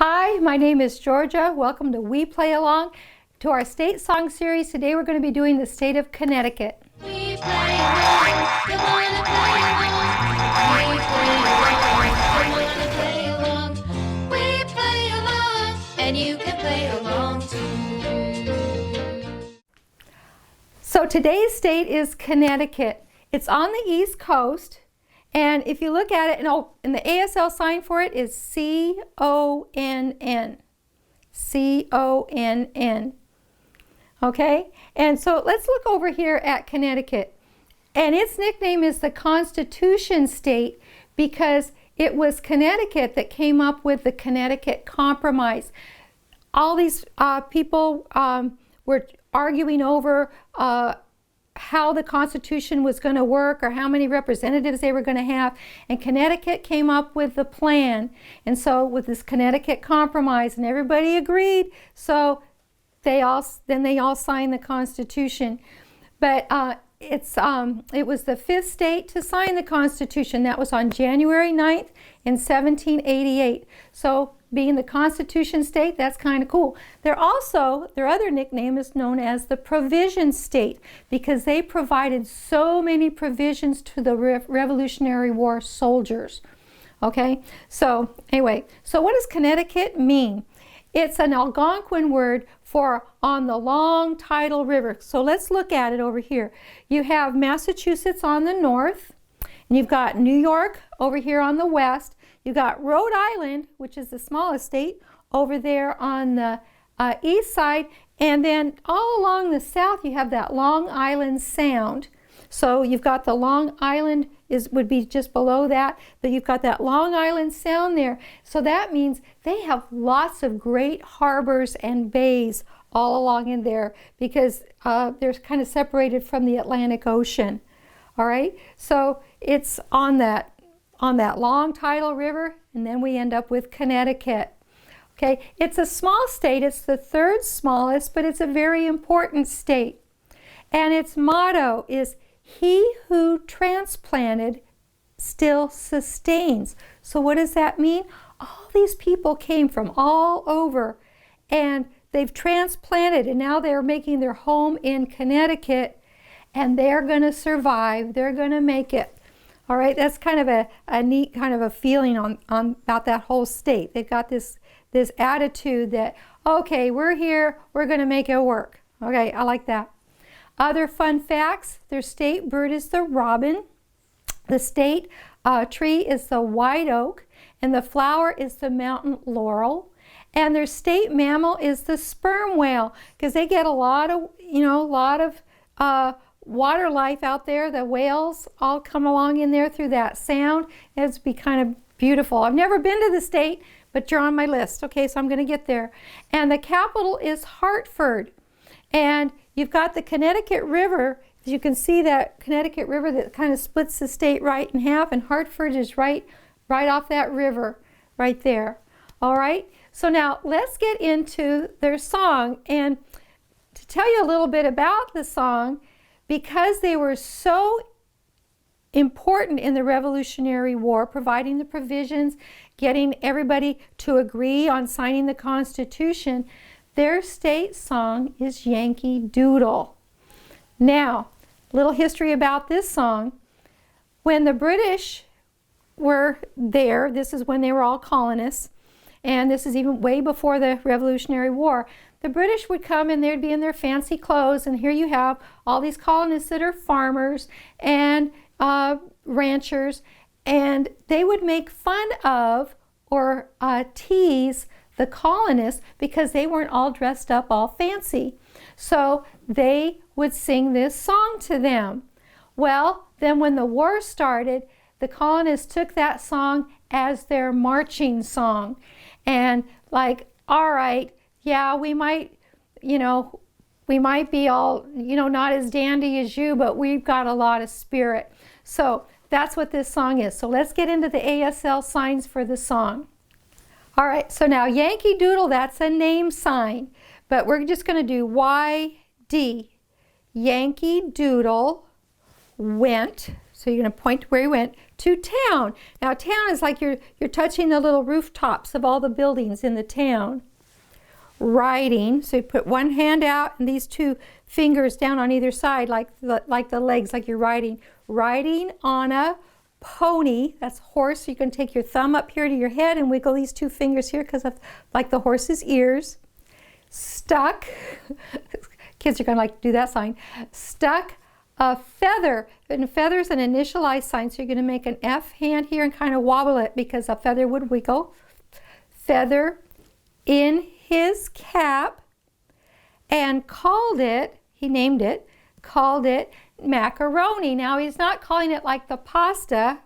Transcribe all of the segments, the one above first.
Hi, my name is Georgia. Welcome to We Play Along to our state song series. Today we're going to be doing the state of Connecticut. We play along, you wanna play along. We play along, you wanna play along. We play along, and you can play along too. So today's state is Connecticut. It's on the East Coast. And if you look at it, and the ASL sign for it is C-O-N-N. C-O-N-N. Okay? And so let's look over here at Connecticut. And its nickname is the Constitution State because it was Connecticut that came up with the Connecticut Compromise. All these people were arguing over how the Constitution was going to work or how many representatives they were going to have, and Connecticut came up with the plan. And so with this Connecticut Compromise, and everybody agreed, so they all signed the Constitution. But it was the fifth state to sign the Constitution. That was on January 9th in 1788. So being the Constitution State, that's kind of cool. Their other nickname is known as the Provision State because they provided so many provisions to the Revolutionary War soldiers. Okay, so anyway, so what does Connecticut mean? It's an Algonquin word for on the long tidal river. So let's look at it over here. You have Massachusetts on the north, and you've got New York over here on the west. You've got Rhode Island, which is the smallest state, over there on the east side. And then all along the south, you have that Long Island Sound. So you've got the Long Island would be just below that, but you've got that Long Island Sound there. So that means they have lots of great harbors and bays all along in there because they're kind of separated from the Atlantic Ocean. All right, so it's on that long tidal river, and then we end up with Connecticut. Okay, it's a small state. It's the third smallest, but it's a very important state. And its motto is, "He who transplanted still sustains." So what does that mean? All these people came from all over, and they've transplanted, and now they're making their home in Connecticut, and they're going to survive. They're going to make it. All right, that's kind of a neat kind of a feeling on about that whole state. They've got this attitude that, okay, we're here, we're going to make it work. Okay, I like that. Other fun facts, their state bird is the robin. The state tree is the white oak, and the flower is the mountain laurel. And their state mammal is the sperm whale because they get a lot of water life out there. The whales all come along in there through that sound. It's be kind of beautiful. I've never been to the state, but you're on my list. Okay, so I'm going to get there. And the capital is Hartford. And you've got the Connecticut River. As you can see, that Connecticut River that kind of splits the state right in half, and Hartford is right off that river right there. All right, so now let's get into their song. And to tell you a little bit about the song, because they were so important in the Revolutionary War, providing the provisions, getting everybody to agree on signing the Constitution, their state song is Yankee Doodle. Now, little history about this song. When the British were there, this is when they were all colonists, and this is even way before the Revolutionary War, the British would come and they'd be in their fancy clothes, and here you have all these colonists that are farmers and ranchers, and they would make fun of or tease the colonists because they weren't all dressed up all fancy. So they would sing this song to them. Well, then when the war started, the colonists took that song as their marching song. And like, all right, yeah, we might be all, not as dandy as you, but we've got a lot of spirit. So that's what this song is. So let's get into the ASL signs for the song. All right, so now Yankee Doodle, that's a name sign, but we're just going to do YD. Yankee Doodle went, So you're going to point to where he went, to town. Now town is like you're touching the little rooftops of all the buildings in the town. Riding, so you put one hand out and these two fingers down on either side like the legs, like you're riding. Riding on a pony, that's horse. So you can take your thumb up here to your head and wiggle these two fingers here because of like the horse's ears. Stuck, kids are going to like to do that sign. Stuck a feather, and feather is an initialized sign, so you're going to make an F hand here and kind of wobble it because a feather would wiggle. Feather in his cap, and called it, he named it, called it macaroni. Now he's not calling it like the pasta,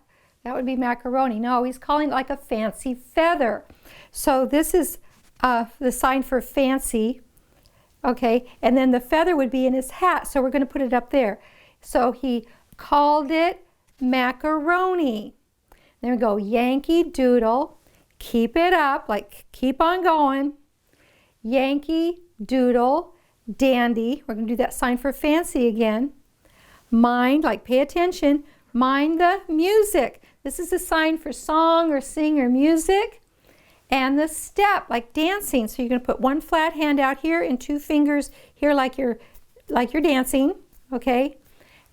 that would be macaroni. No, he's calling it like a fancy feather. So this is the sign for fancy, okay, and then the feather would be in his hat, so we're going to put it up there. So he called it macaroni. There we go, Yankee Doodle, keep it up, like keep on going. Yankee Doodle, dandy, we're going to do that sign for fancy again. Mind, like pay attention, mind the music. This is a sign for song or sing or music. And the step, like dancing. So you're going to put one flat hand out here and two fingers here like you're dancing, okay?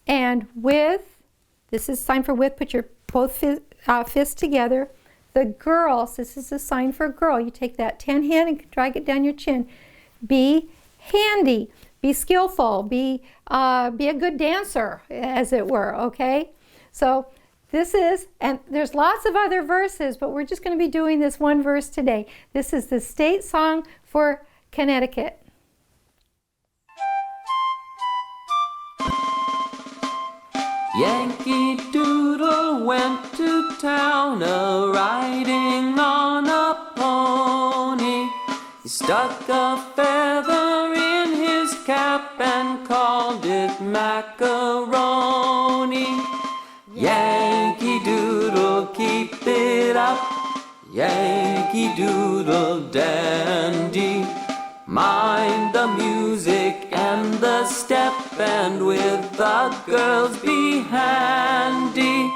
And with, this is a sign for with, put your both fists together. The girls, this is a sign for girl. You take that 10 hand and drag it down your chin. Be handy, be skillful, be a good dancer, as it were, okay? So this is, and there's lots of other verses, but we're just going to be doing this one verse today. This is the state song for Connecticut. Yankee Doodle went to town a-riding on a pony. He stuck a feather in his cap and called it macaroni. Yankee Doodle, keep it up, Yankee Doodle dandy. Mind the music and the step, and with the girls be handy.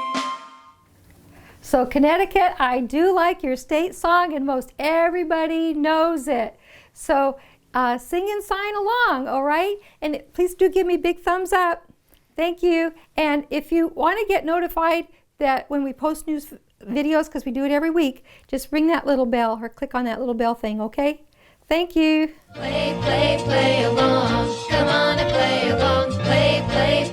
So Connecticut, I do like your state song, and most everybody knows it. So sing and sign along, all right? And please do give me big thumbs up. Thank you. And if you want to get notified that when we post new videos, because we do it every week, just ring that little bell or click on that little bell thing, okay? Thank you. Play, play, play along. Come on and play along. Play, play,